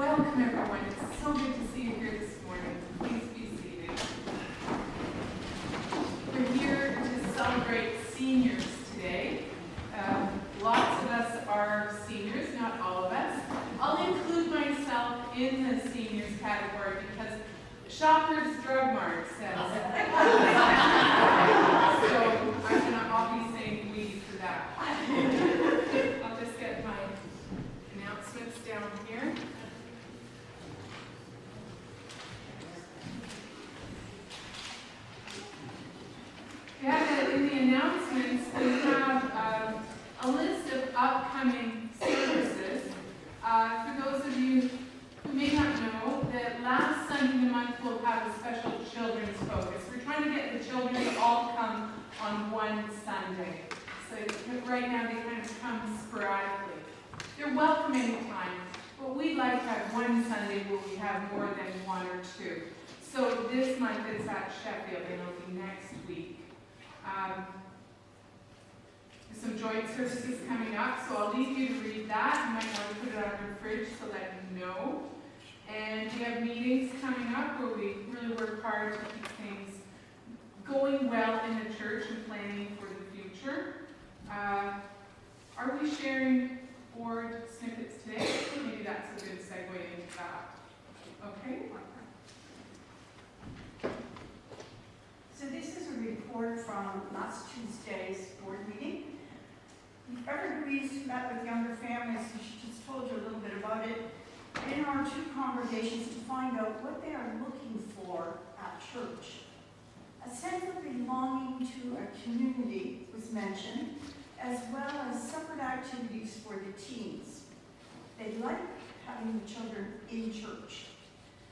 Welcome everyone. It's so good to see you here this morning. Please be seated. We're here to celebrate seniors today. Lots of us are seniors, not all of us. I'll include myself in the seniors category because Shoppers Drug Mart says so I'll be saying we for that. I'll just get my announcements down here. Yeah, in the announcements, we have a list of upcoming services. For those of you who may not know, that last Sunday of the month we'll have a special children's focus. We're trying to get the children to all come on one Sunday. So right now they kind of come sporadically. They're welcome anytime, but we'd like to have one Sunday where we have more than one or two. So this month it's at Sheffield and it'll be next week. There's some joint services coming up, so I'll leave you to read that. You might want to put it on your fridge so that you know. And we have meetings coming up where we really work hard to keep things going well in the church and planning for the future. Are we sharing board snippets today? Maybe that's a good segue into that. Okay. So this is a report from last Tuesday's board meeting. Reverend Louise met with younger families, and she just told you a little bit about it, in our two congregations to find out what they are looking for at church. A sense of belonging to a community was mentioned, as well as separate activities for the teens. They like having the children in church.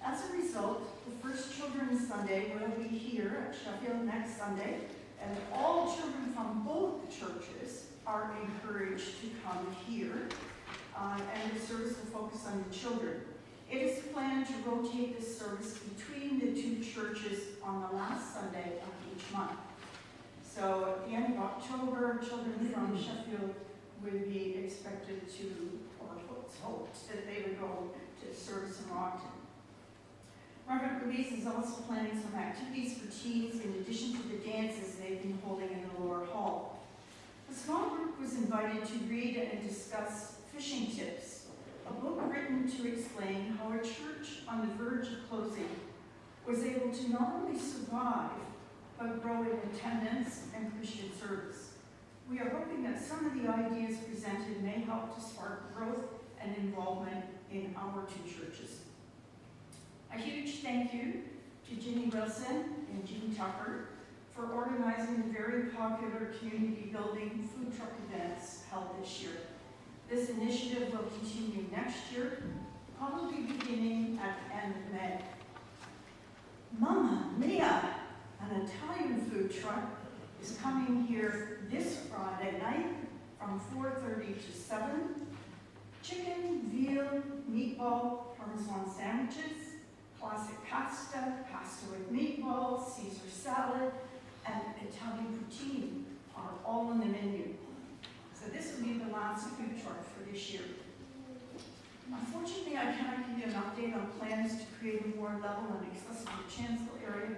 As a result, the first Children's Sunday will be here at Sheffield next Sunday, and all children from both churches are encouraged to come here, and the service will focus on the children. It is planned to rotate this service between the two churches on the last Sunday of each month. So at the end of October, children from Sheffield would be expected to, or it's hoped that they would go to service in Rockton. Reverend Louise is also planning some activities for teens in addition to the dances they've been holding in the lower hall. A small group was invited to read and discuss Fishing Tips, a book written to explain how a church on the verge of closing was able to not only survive, but grow in attendance and Christian service. We are hoping that some of the ideas presented may help to spark growth and involvement in our two churches. A huge thank you to Ginny Wilson and Jean Tucker for organizing the very popular community building food truck events held this year. This initiative will continue next year, probably beginning at the end of May. Mamma Mia, an Italian food truck, is coming here this Friday night from 4:30 to 7. Chicken, veal, meatball, Parmesan sandwiches, classic pasta, pasta with meatballs, Caesar salad, and Italian poutine are all on the menu. So this will be the last food truck for this year. Unfortunately, I cannot give you an update on plans to create a more level and accessible chancel area,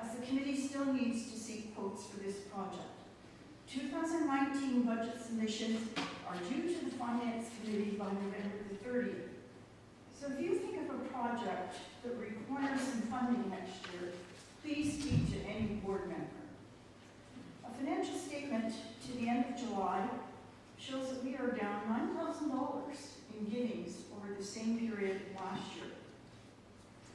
as the committee still needs to seek quotes for this project. 2019 budget submissions are due to the Finance Committee by November the 30th. So if you think of a project that requires some funding next year, please speak to any board member. A financial statement to the end of July shows that we are down $9,000 in givings over the same period last year.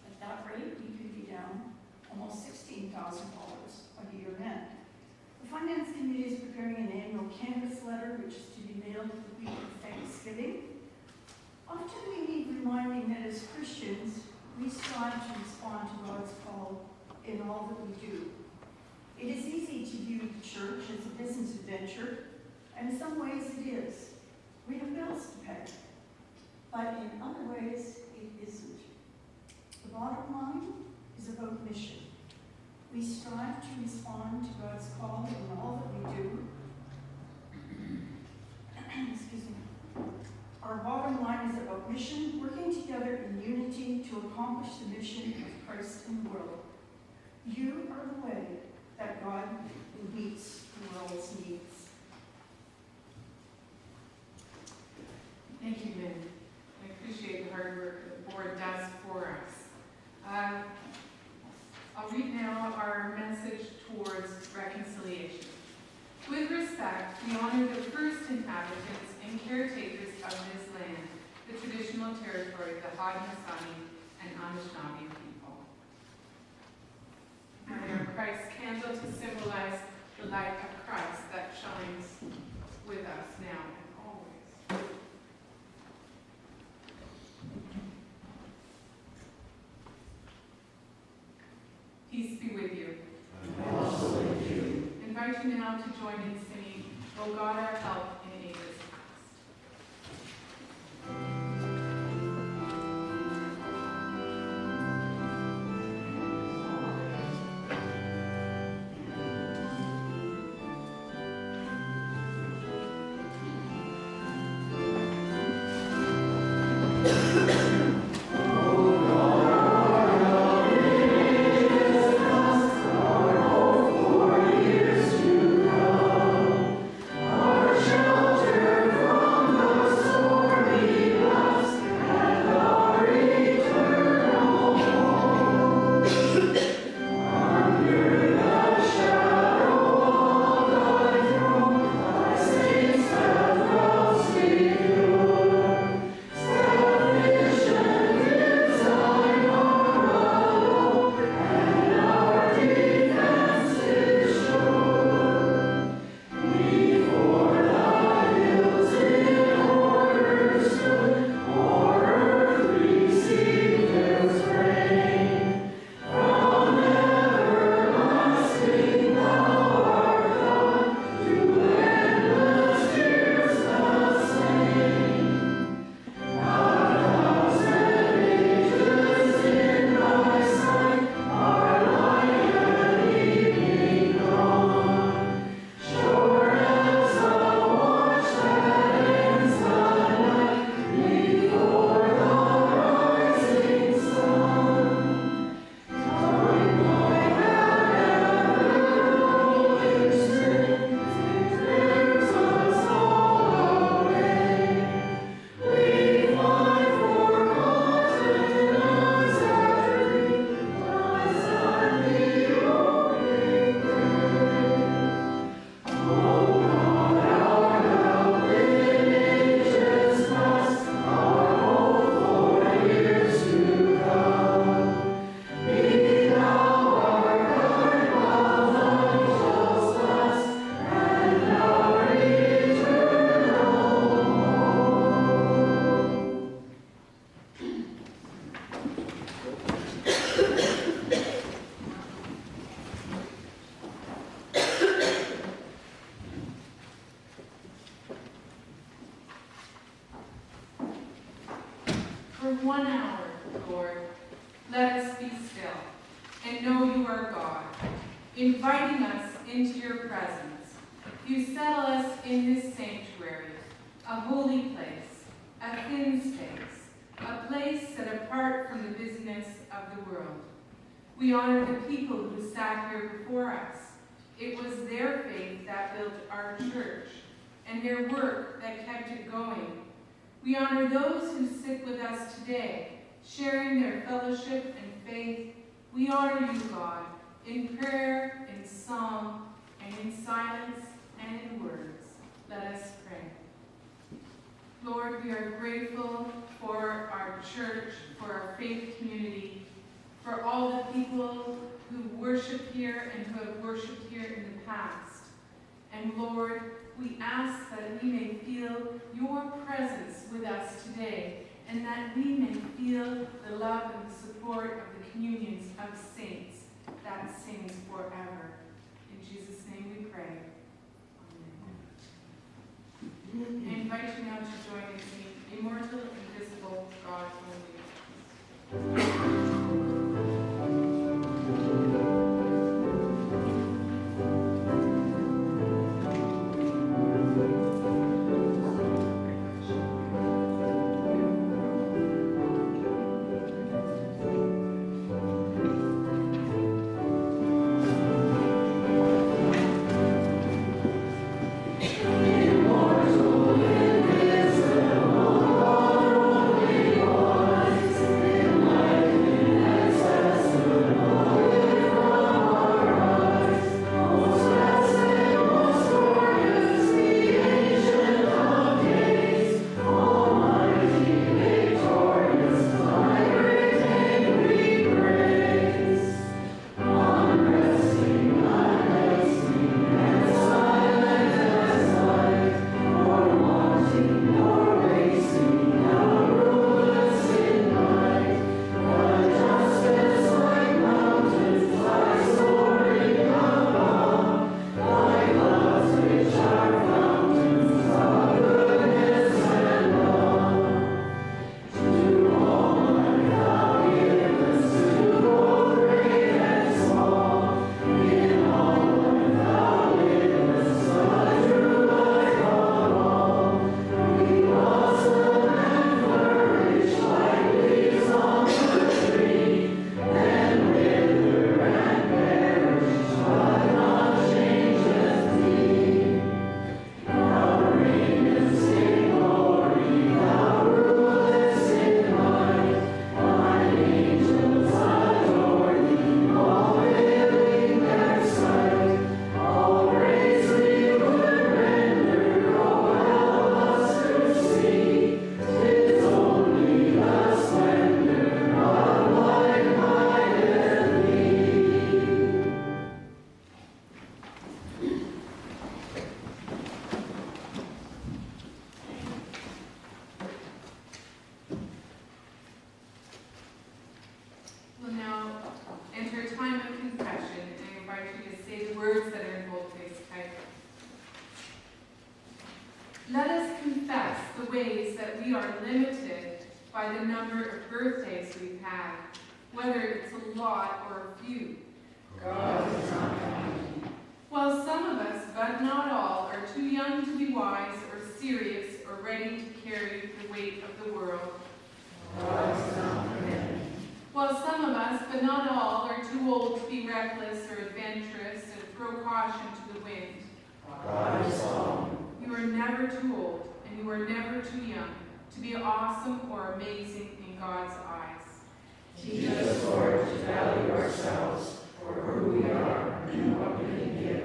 At that rate, we could be down almost $16,000 by the year end. The Finance Committee is preparing an annual canvas letter, which is to be mailed the week of Thanksgiving. Often we need reminding that as Christians, we strive to respond to God's call in all that we do. It is easy to view the church as a business adventure, and in some ways it is. We have bills to pay. But in other ways, it isn't. The bottom line is about mission. We strive to respond to God's call in all that we do. Excuse me. Our bottom line is about mission, working together together in unity to accomplish the mission of Christ in the world. You are the way that God meets the world's needs. Thank you, Lynn. I appreciate the hard work that the board does for us. I'll read now our message towards reconciliation. With respect, we honor the first inhabitants and caretakers of this land, the traditional territory of the Haudenosaunee and Anishinaabe people. I wear Christ's candle to symbolize the light of Christ that shines with us now and always. Peace be with you. And also with you. I invite you now to join in singing, O God, our help in ages For 1 hour, Lord, let us be still and know you are God, inviting us into your presence. You settle us in this sanctuary, a holy place, a thin space, a place set apart from the busyness of the world. We honor the people who sat here before us. It was their faith that built our church, and their work that kept it going. We honor those who sit with us today, sharing their fellowship and faith. We honor you, God, in prayer, in song, and in silence and in words. Let us pray. Lord, we are grateful for our church, for our faith community, for all the people who worship here and who have worshiped here in the past. And Lord, we ask that we may feel your presence with us today, and that we may feel the love and the support of the communions of saints that sings forever. In Jesus' name we pray. Amen. I invite you now to join in singing Immortal, Invisible, God Only. we are limited by the number of birthdays we've had, whether it's a lot or a few. God is not counting. While some of us, but not all, are too young to be wise or serious or ready to carry the weight of the world. God is not forgetting. While some of us, but not all, are too old to be reckless or adventurous and throw caution to the wind. God is all. You are never too old, and you are never too young to be awesome or amazing in God's eyes. Teach us, Lord, to value ourselves for who we are and what we can give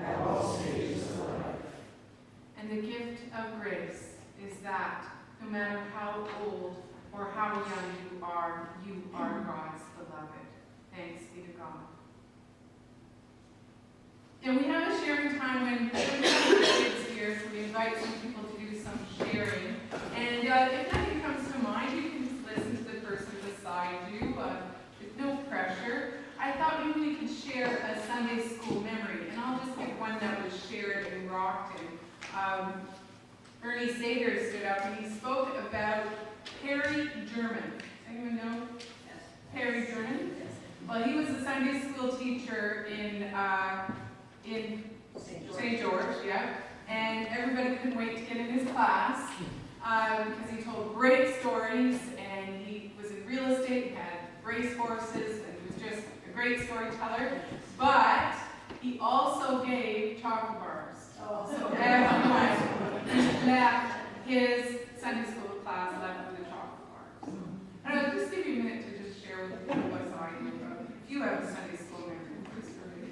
at all stages of life. And the gift of grace is that no matter how old or how young you are God's beloved. Thanks be to God. Now we have a sharing time when we have kids here, so we invite some people to do some sharing. And if nothing comes to mind, you can just listen to the person beside you. There's no pressure. I thought maybe we could share a Sunday school memory, and I'll just pick one that was shared in Rockton. Ernie Sager stood up and he spoke about Perry German. Anyone know? Yes. Perry German? Well, he was a Sunday school teacher in St. George, yeah. And everybody couldn't wait to get in his class because he told great stories, and he was in real estate, he had race horses, and he was just a great storyteller. But he also gave chocolate bars. So everyone left his Sunday school class left with the chocolate bars. I don't know, just give you a minute to just share with people what's I do about it. If you have a Sunday school memory, please go ahead.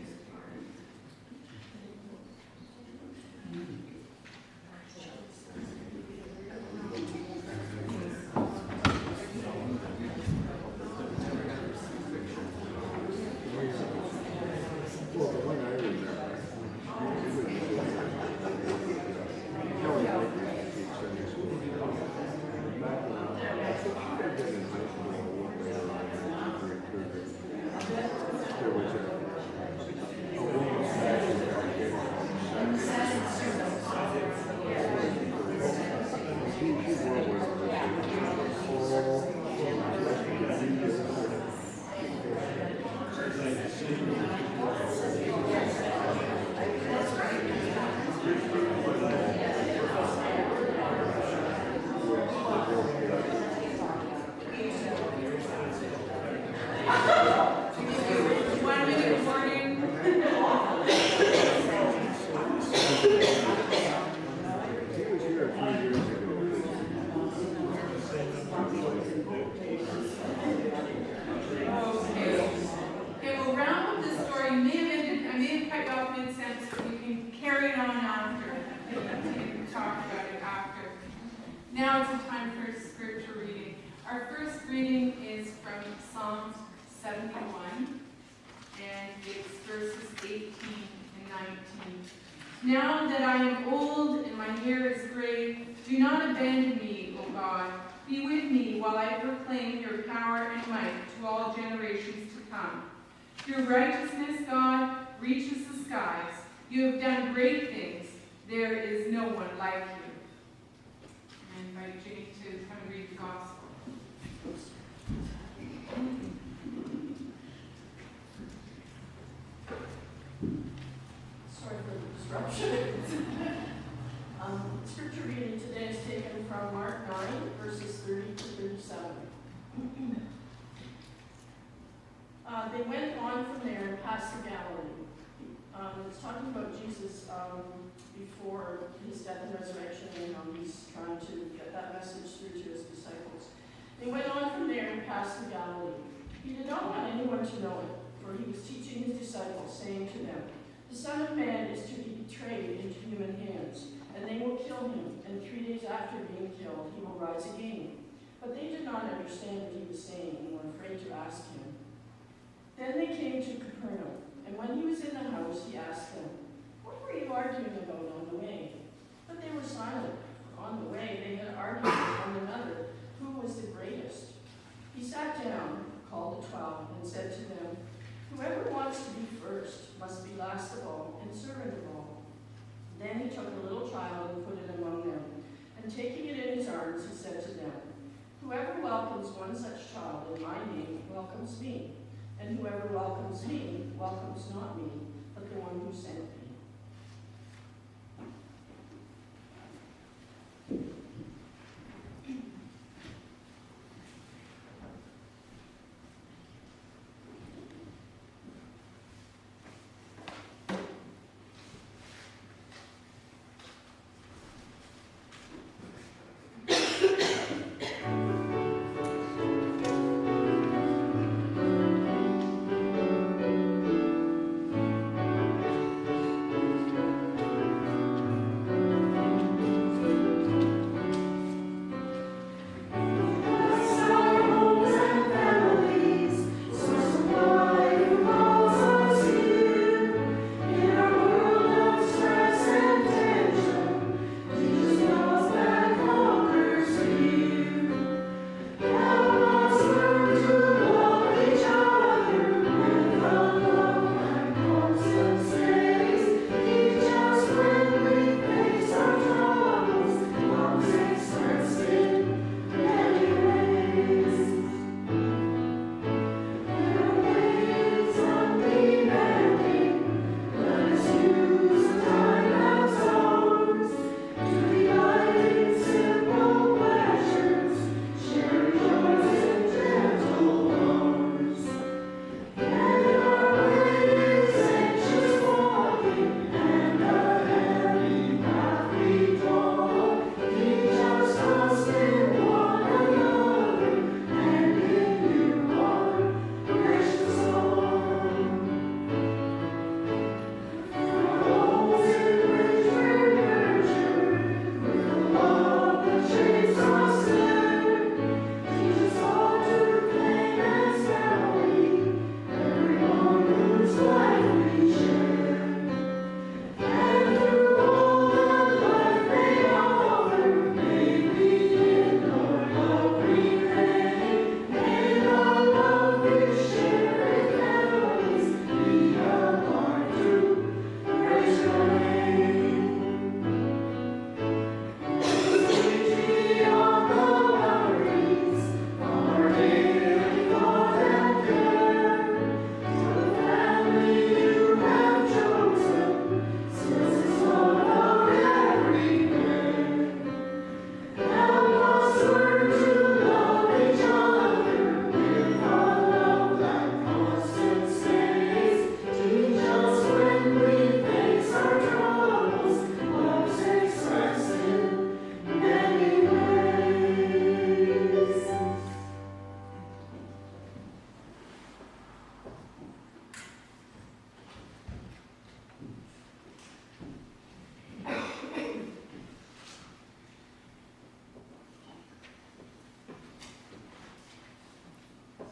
Now it's time for scripture reading. Our first reading is from Psalms 71, and it's verses 18 and 19. Now that I am old and my hair is gray, do not abandon me, O God. Be with me while I proclaim your power and might to all generations to come. Your righteousness, God, reaches the skies. You have done great things. There is no one like you. I invite Jane to come and read the gospel. Sorry for the disruption. Scripture reading today is taken from Mark 9, verses 30 to 37. They went on from there and passed through Galilee. It's talking about Jesus before his death and resurrection, and he's trying to get that message through to his disciples. They went on from there and passed through Galilee. He did not want anyone to know it, for he was teaching his disciples, saying to them, "The Son of Man is to be betrayed into human hands, and they will kill him, and 3 days after being killed, he will rise again." But they did not understand what he was saying, and were afraid to ask him. Then they came to Capernaum, and when he was in the house, he asked them, "What were you arguing about on the way?" But they were silent. On the way, they had argued with one another who was the greatest. He sat down, called the 12, and said to them, "Whoever wants to be first must be last of all and servant of all." Then he took a little child and put it among them, and taking it in his arms, he said welcomes one such child in my name welcomes me, and whoever welcomes me welcomes not me, but the one who sent me.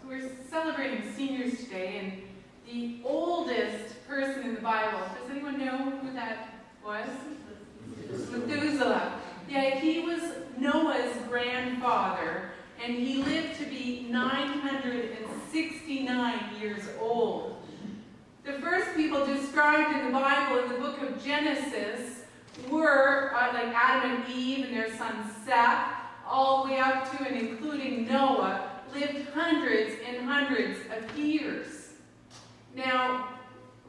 We're celebrating seniors today, and the oldest person in the Bible, does anyone know who that was? Methuselah. Yeah, he was Noah's grandfather, and he lived to be 969 years old. The first people described in the Bible in the book of Genesis were like Adam and Eve and their son Seth, all the way up to and including Noah, lived hundreds and hundreds of years. Now,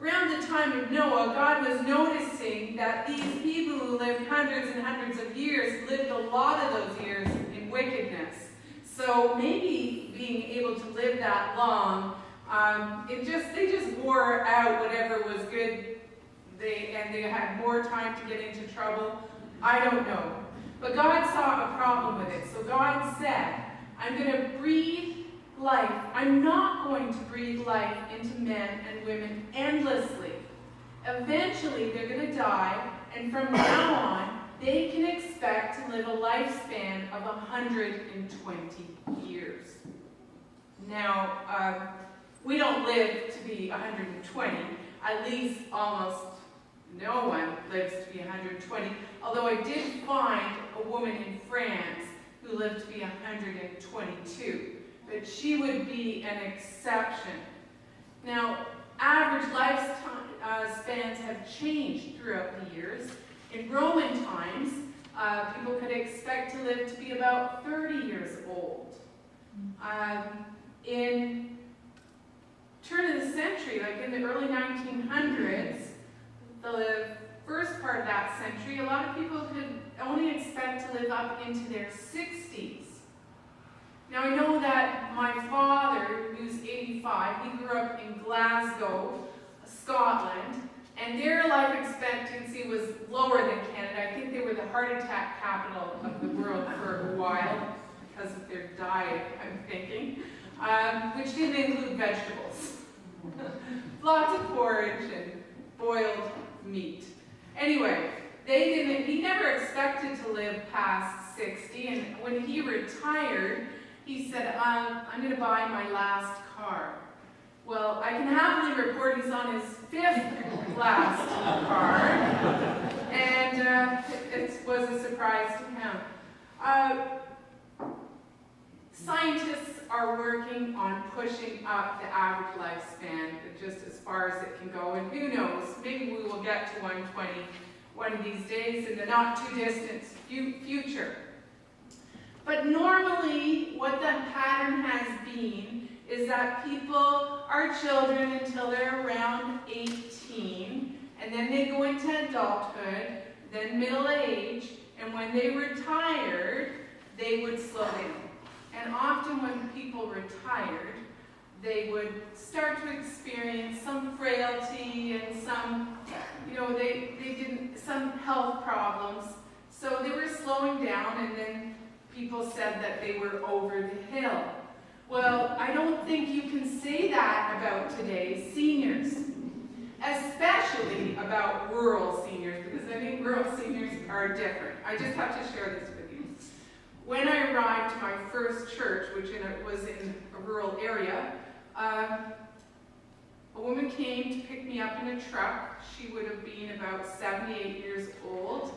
around the time of Noah, God was noticing that these people who lived hundreds and hundreds of years lived a lot of those years in wickedness. So maybe being able to live that long, they just wore out whatever was good, and they had more time to get into trouble. I don't know. But God saw a problem with it. So God said, I'm going to breathe life. I'm not going to breathe life into men and women endlessly. Eventually, they're going to die, and from now on, they can expect to live a lifespan of 120 years. Now, we don't live to be 120. At least almost no one lives to be 120, although I did find a woman in France who lived to be 122, but she would be an exception. Now, average lifespans have changed throughout the years. In Roman times, people could expect to live to be about 30 years old. In turn of the century, like in the early 1900s, the first part of that century, a lot of people could only expect to live up into their 60s. Now I know that my father, who's 85, he grew up in Glasgow, Scotland, and their life expectancy was lower than Canada. I think they were the heart attack capital of the world for a while because of their diet, I'm thinking, which didn't include vegetables. Lots of porridge and boiled meat. Anyway, he never expected to live past 60, and when he retired, he said, I'm going to buy my last car. Well, I can happily report he's on his 5th last car, and it was a surprise to him. Scientists are working on pushing up the average lifespan just as far as it can go, and who knows, maybe we will get to 120 one of these days in the not too distant future. But normally, what the pattern has been is that people are children until they're around 18, and then they go into adulthood, then middle age, and when they retired, they would slow down. And often when people retired, they would start to experience some frailty and some, some health problems. So they were slowing down, and then people said that they were over the hill. Well, I don't think you can say that about today's seniors, especially about rural seniors, because I think rural seniors are different. I just have to share this with you. When I arrived to my first church, which was in a rural area, a woman came to pick me up in a truck. She would have been about 78 years old,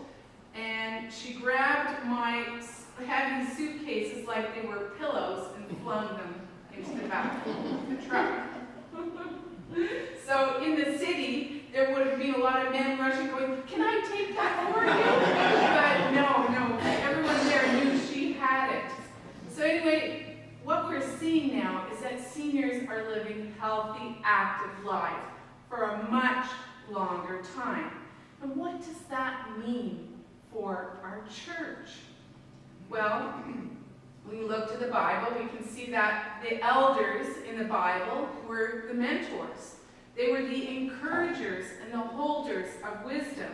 and she grabbed my heavy suitcases like they were pillows and flung them into the back of the truck. So in the city, there would have been a lot of men rushing, going, "Can I take that for you?" But no, everyone there knew she had it. So anyway, what we're seeing now is that seniors are living healthy, active lives for a much longer time. And what does that mean for our church? Well, when we look to the Bible, we can see that the elders in the Bible were the mentors. They were the encouragers and the holders of wisdom.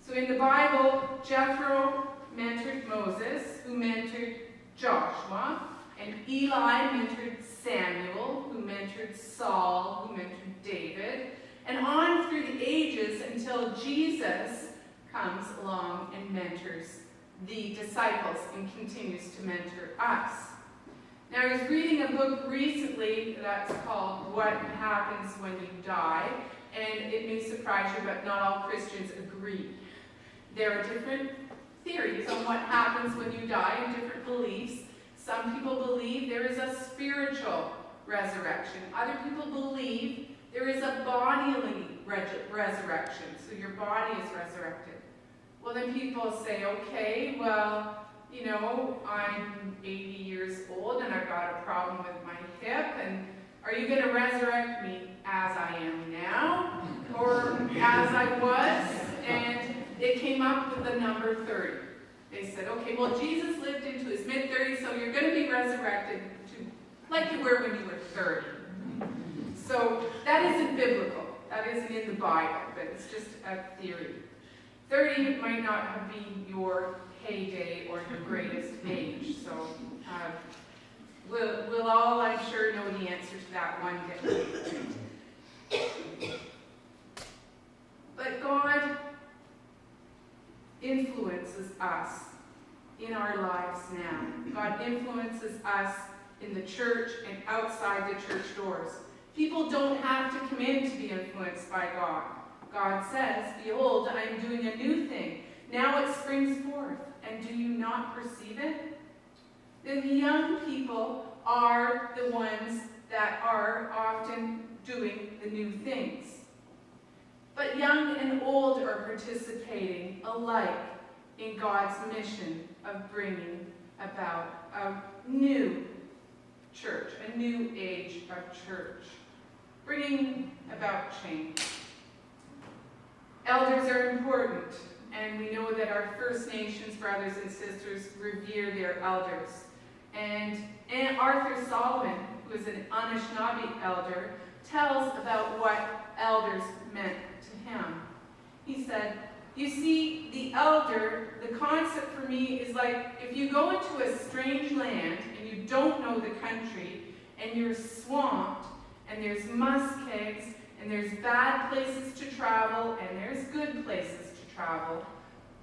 So in the Bible, Jethro mentored Moses, who mentored Joshua, and Eli mentored Samuel, who mentored Saul, who mentored David, and on through the ages until Jesus comes along and mentors the disciples and continues to mentor us. Now, I was reading a book recently that's called What Happens When You Die, and it may surprise you, but not all Christians agree. There are different theories on what happens when you die and different beliefs. Some people believe there is a spiritual resurrection. Other people believe there is a bodily resurrection, so your body is resurrected. Well, then people say, okay, well, I'm 80 years old and I've got a problem with my hip, and are you going to resurrect me as I am now or as I was? And they came up with the number 30. They said, okay, well, Jesus lived into his mid-30s, so you're going to be resurrected to like you were when you were 30. So that isn't biblical. That isn't in the Bible, but it's just a theory. 30 might not have been your heyday or your greatest age, so we'll all, I'm sure, know the answer to that one day. But God influences us in our lives now. God influences us in the church and outside the church doors. People don't have to come in to be influenced by God. God says, "Behold, I am doing a new thing. Now it springs forth, and do you not perceive it?" Then the young people are the ones that are often doing the new things. But young and old are participating alike in God's mission of bringing about a new a new age of church, bringing about change. Elders are important, and we know that our First Nations brothers and sisters revere their elders. And Arthur Solomon, who is an Anishinaabe elder, tells about what elders meant to him. He said, "You see, the elder, the concept for me is like if you go into a strange land and you don't know the country and you're swamped and there's muskegs and there's bad places to travel and there's good places to travel.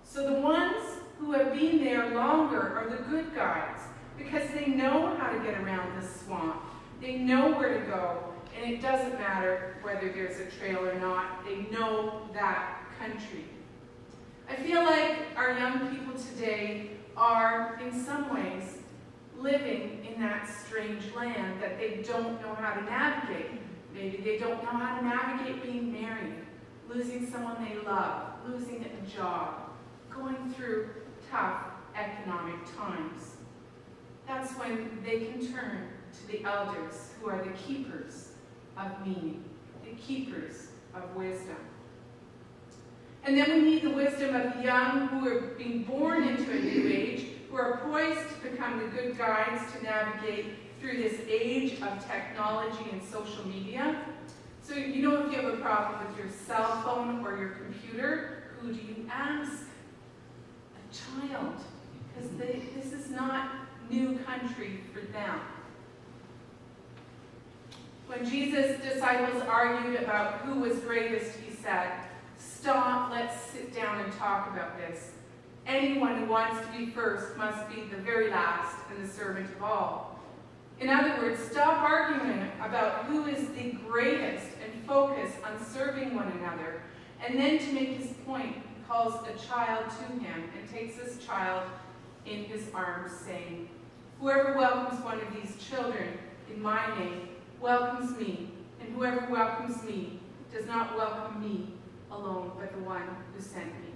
So the ones who have been there longer are the good guides because they know how to get around the swamp. They know where to go, and it doesn't matter whether there's a trail or not. They know that country." I feel like our young people today are, in some ways, living in that strange land that they don't know how to navigate. Maybe they don't know how to navigate being married, losing someone they love, losing a job, going through tough economic times. That's when they can turn to the elders, who are the keepers of meaning, the keepers of wisdom. And then we need the wisdom of the young who are being born into a new age, who are poised to become the good guides to navigate through this age of technology and social media. So if you have a problem with your cell phone or your computer, who do you ask? A child, because this is not new country for them. When Jesus' disciples argued about who was greatest, he said, "Stop, let's sit down and talk about this. Anyone who wants to be first must be the very last and the servant of all." In other words, stop arguing about who is the greatest and focus on serving one another. And then to make his point, he calls a child to him and takes this child in his arms, saying, "Whoever welcomes one of these children in my name welcomes me, and whoever welcomes me does not welcome me alone, but the one who sent me."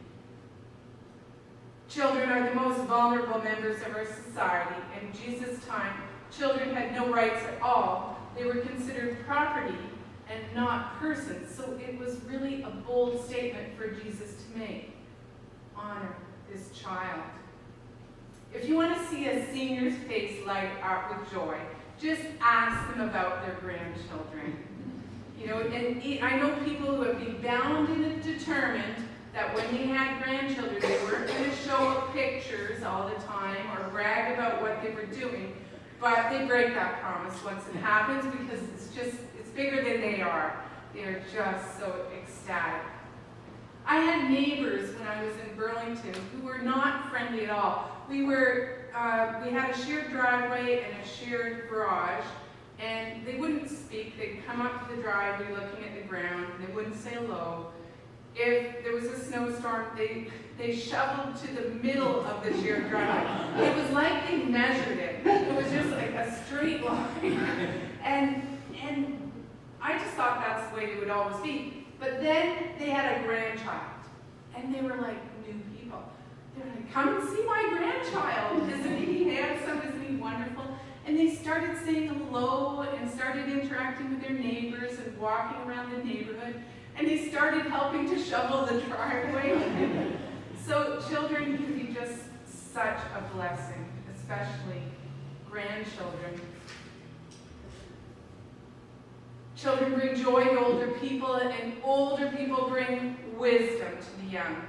Children are the most vulnerable members of our society. In Jesus' time, children had no rights at all. They were considered property and not persons. So it was really a bold statement for Jesus to make. Honor this child. If you want to see a senior's face light up with joy, just ask them about their grandchildren. And I know people who have been bound and determined that when they had grandchildren, they weren't going to show up pictures all the time or brag about what they were doing, but they break that promise once it happens because it's bigger than they are. They're just so ecstatic. I had neighbors when I was in Burlington who were not friendly at all. We had a shared driveway and a shared garage, and they wouldn't speak. They'd come up to the driveway looking at the ground, and they wouldn't say hello. If there was a snowstorm, they shoveled to the middle of the shared driveway. It was like they measured it. It was just like a straight line. And I just thought that's the way they would always be. But then they had a grandchild, and they were like new people. They're like, "Come and see my grandchild. Isn't he handsome? Isn't he wonderful?" And they started saying hello and started interacting with their neighbors and walking around the neighborhood. And they started helping to shovel the driveway. So children can be just such a blessing, especially grandchildren. Children bring joy to older people, and older people bring wisdom to the young.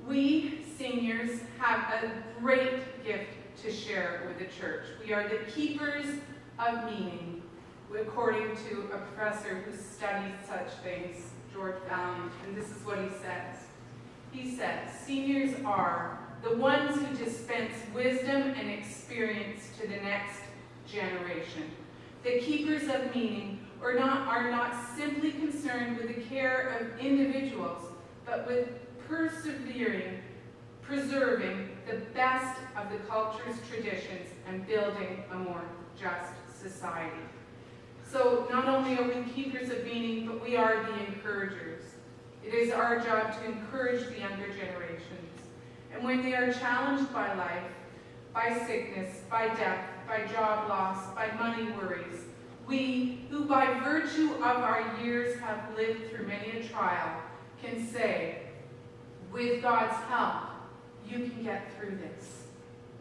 We seniors have a great gift to share with the church. We are the keepers of meaning, according to a professor who studies such things, George Valiant, and this is what he says. He says, "Seniors are the ones who dispense wisdom and experience to the next generation. The keepers of meaning are not simply concerned with the care of individuals, but with preserving the best of the culture's traditions and building a more just society." So not only are we keepers of meaning, but we are the encouragers. It is our job to encourage the younger generations. And when they are challenged by life, by sickness, by death, by job loss, by money worries. We, who by virtue of our years have lived through many a trial, can say, with God's help, you can get through this.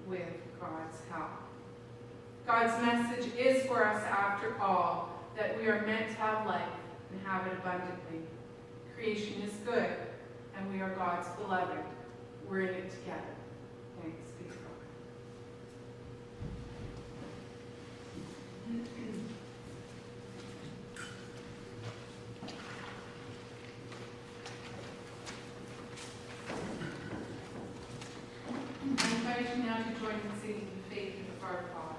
With God's help. God's message is for us, after all, that we are meant to have life and have it abundantly. Creation is good, and we are God's beloved. We're in it together. Thanks be to God. I invite you now to join in singing the faith of our fathers.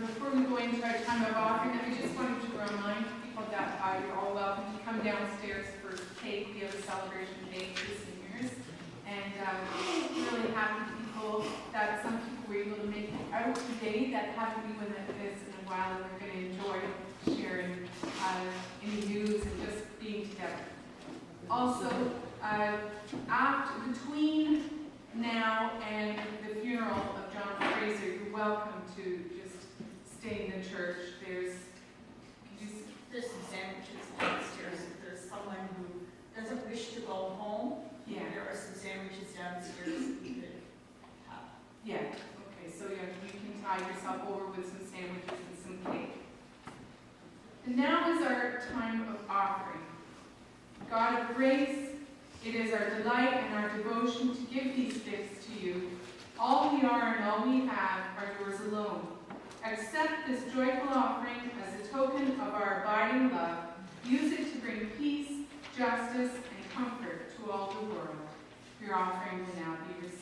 Before we go into our time of offering, I just wanted to remind people that you're all welcome to come downstairs for cake. We have a celebration cake for seniors. And really happy people that some people were able to make it out today that haven't been with us in a while, and we're going to enjoy sharing any news and just being together. Also, between now and the funeral of John Fraser, you're welcome to just stay in the church. There's some sandwiches downstairs. If there's someone who doesn't wish to go home, yeah. there are some sandwiches downstairs that you could have. Yeah, okay, so you can tide yourself over with some sandwiches and some cake. And now is our time of offering. God of grace, it is our delight and our devotion to give these gifts to you. All we are and all we have are yours alone. Accept this joyful offering as a token of our abiding love. Use it to bring peace, justice, and to all the world. Your offering will now be received.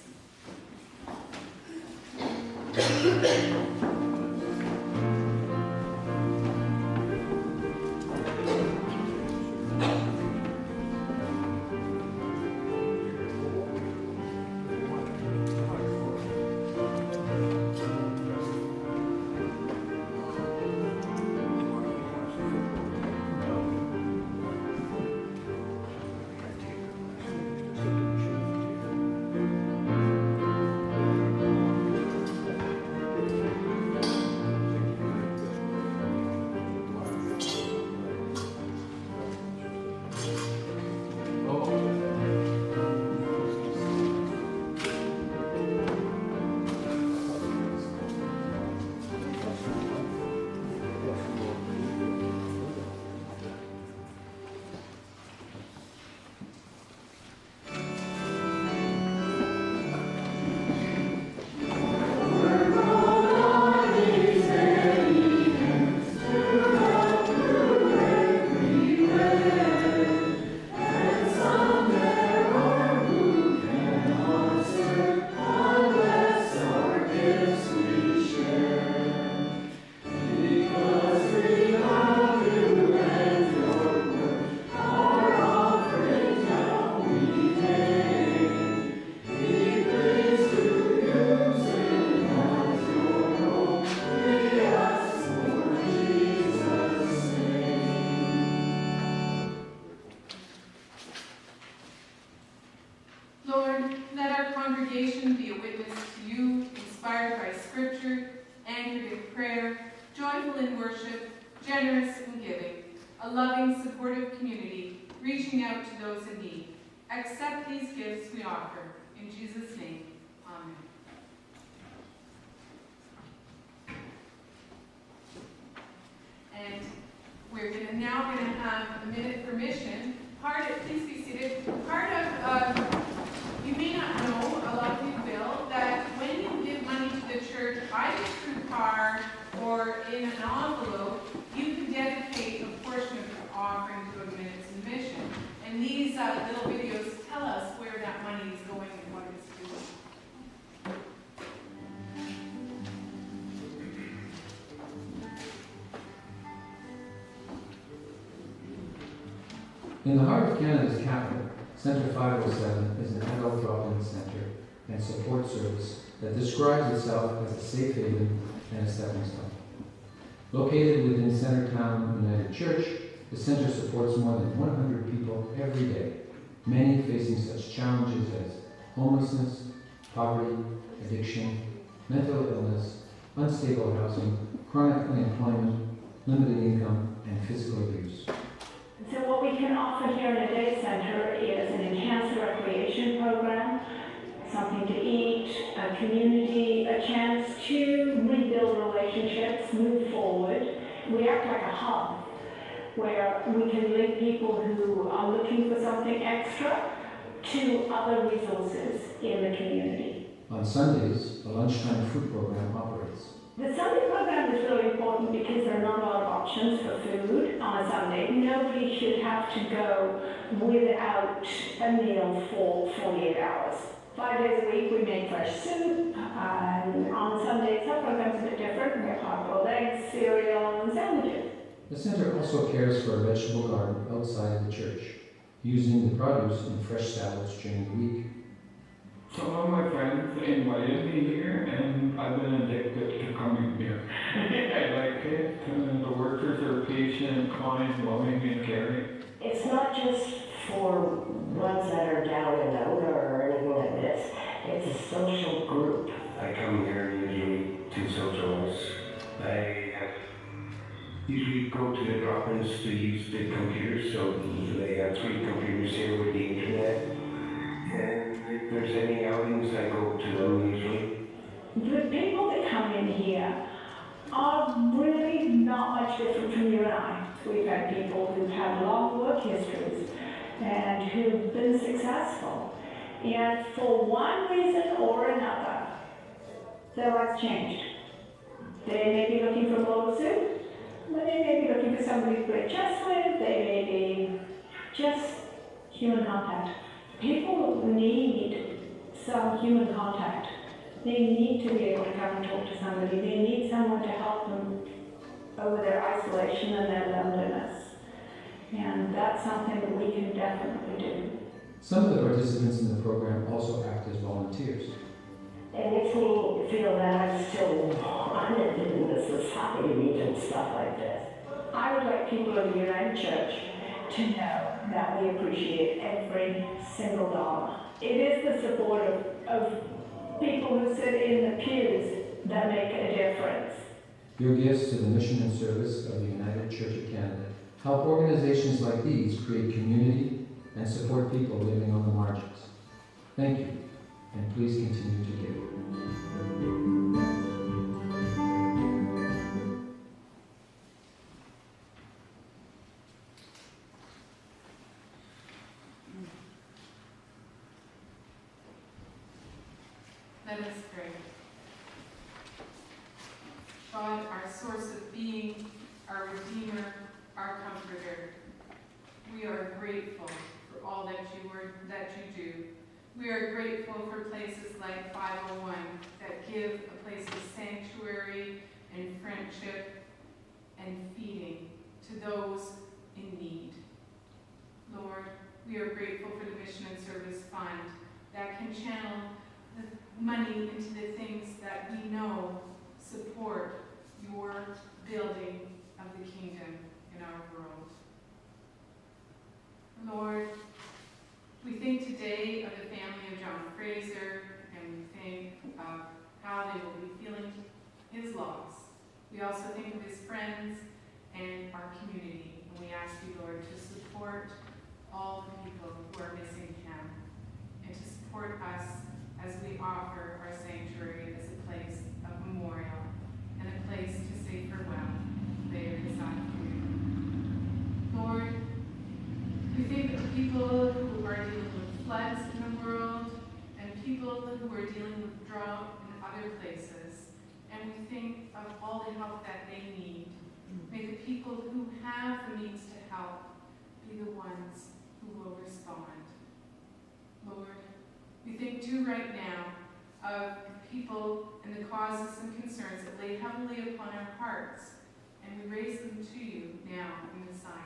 Lord, let our congregation be a witness to you, inspired by Scripture, anchored in prayer, joyful in worship, generous in giving, a loving, supportive community, reaching out to those in need. Accept these gifts we offer. In Jesus' name, amen. And we're now going to have a minute for mission. Please be seated. Part of you may not know, a lot of you will, that when you give money to the church, either through card or in an envelope, you can dedicate a portion of your offering to a minutes in mission. And these little videos tell us where that money is going and what it's doing. In the heart of Canada's capital, Centre 507 is an adult drop-in center and support service that describes itself as a safe haven and a stepping stone. Located within Centretown United Church, the center supports more than 100 people every day, many facing such challenges as homelessness, poverty, addiction, mental illness, unstable housing, chronic unemployment, limited income, and physical abuse. So what we can offer here in a day center is an enhanced recreation program, something to eat, a community, a chance to rebuild relationships, move forward. We act like a hub where we can link people who are looking for something extra to other resources in the community. On Sundays, a lunchtime food program operates. The Sunday program is really important because there are not a lot of options for food on a Sunday. Nobody should have to go without a meal for 48 hours. 5 days a week we make fresh soup, and on Sundays our program's a bit different. We have hard-boiled eggs, cereal, and sandwiches. The center also cares for a vegetable garden outside the church, using the produce in fresh salads during the week. Some of my friends invited me here, and I've been addicted to coming here. I like it. The workers are patient, kind, loving, and caring. It's not just for ones that are down and out or anything like this. It's a social group. I come here usually to socialize. I usually go to the drop-ins to use the computers, so they have 3 computers here with the internet. And if there's any outings, I go to them usually. The people that come in here are really not much different from you and I. We've had people who've had long work histories and who've been successful. And for one reason or another, their lives changed. They may be looking for a bowl of soup, but they may be looking for somebody to play chess with, they may be just human contact. People need some human contact. They need to be able to come and talk to somebody. They need someone to help them over their isolation and their loneliness. And that's something that we can definitely do. Some of the participants in the program also act as volunteers. It makes me feel that I'm still wanted in the society and stuff like this. I would like people of the United Church to know that we appreciate every single dollar. It is the support of people who sit in the pews that make a difference. Your gifts to the mission and service of the United Church of Canada help organizations like these create community and support people living on the margins. Thank you, and please continue to give. Let us pray. God, our source of being, our Redeemer, our Comforter, we are grateful for all that you do. We are grateful for places like 501 that give a place of sanctuary and friendship and feeding to those in need. Lord, we are grateful for the Mission and Service Fund that can channel the money into the things that we know support your building of the kingdom in our world. Lord, we think today of the family of John Fraser, and we think of how they will be feeling his loss. We also think of his friends and our community, and we ask you, Lord, to support all the people who are missing him, and to support us as we offer our sanctuary as a place of memorial and a place to say farewell later this afternoon. Lord, we think of people who are dealing with floods in the world and people who are dealing with drought in other places, and we think of all the help that they need. May the people who have the means to help be the ones who will respond. Lord, we think too right now of people and the causes and concerns that lay heavily upon our hearts, and we raise them to you now in the silence.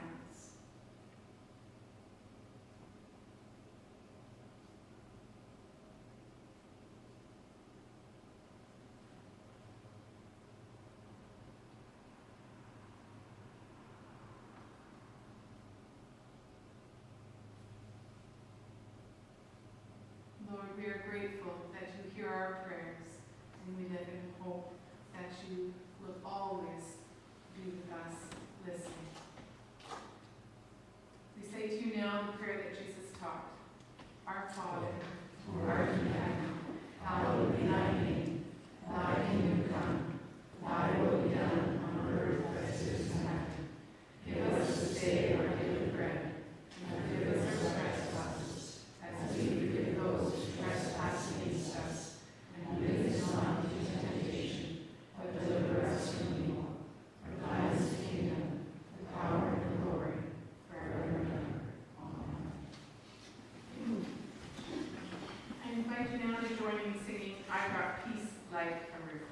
Lord, we are grateful that you hear our prayers, and we live in hope that you will always be with us, listening. We say to you now the prayer that Jesus taught. Our Father, who art in heaven, hallowed be thy name. Thy kingdom come, thy will be done on earth as it is in heaven. Give us this day our daily bread, and forgive us our trespasses, as we forgive those who trespass against us. And lead us not into temptation, but deliver us from evil. For thine is the kingdom, the power, and the glory, forever and ever. Amen. I invite you now to join me in singing I Brought Peace Like a River.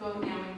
go down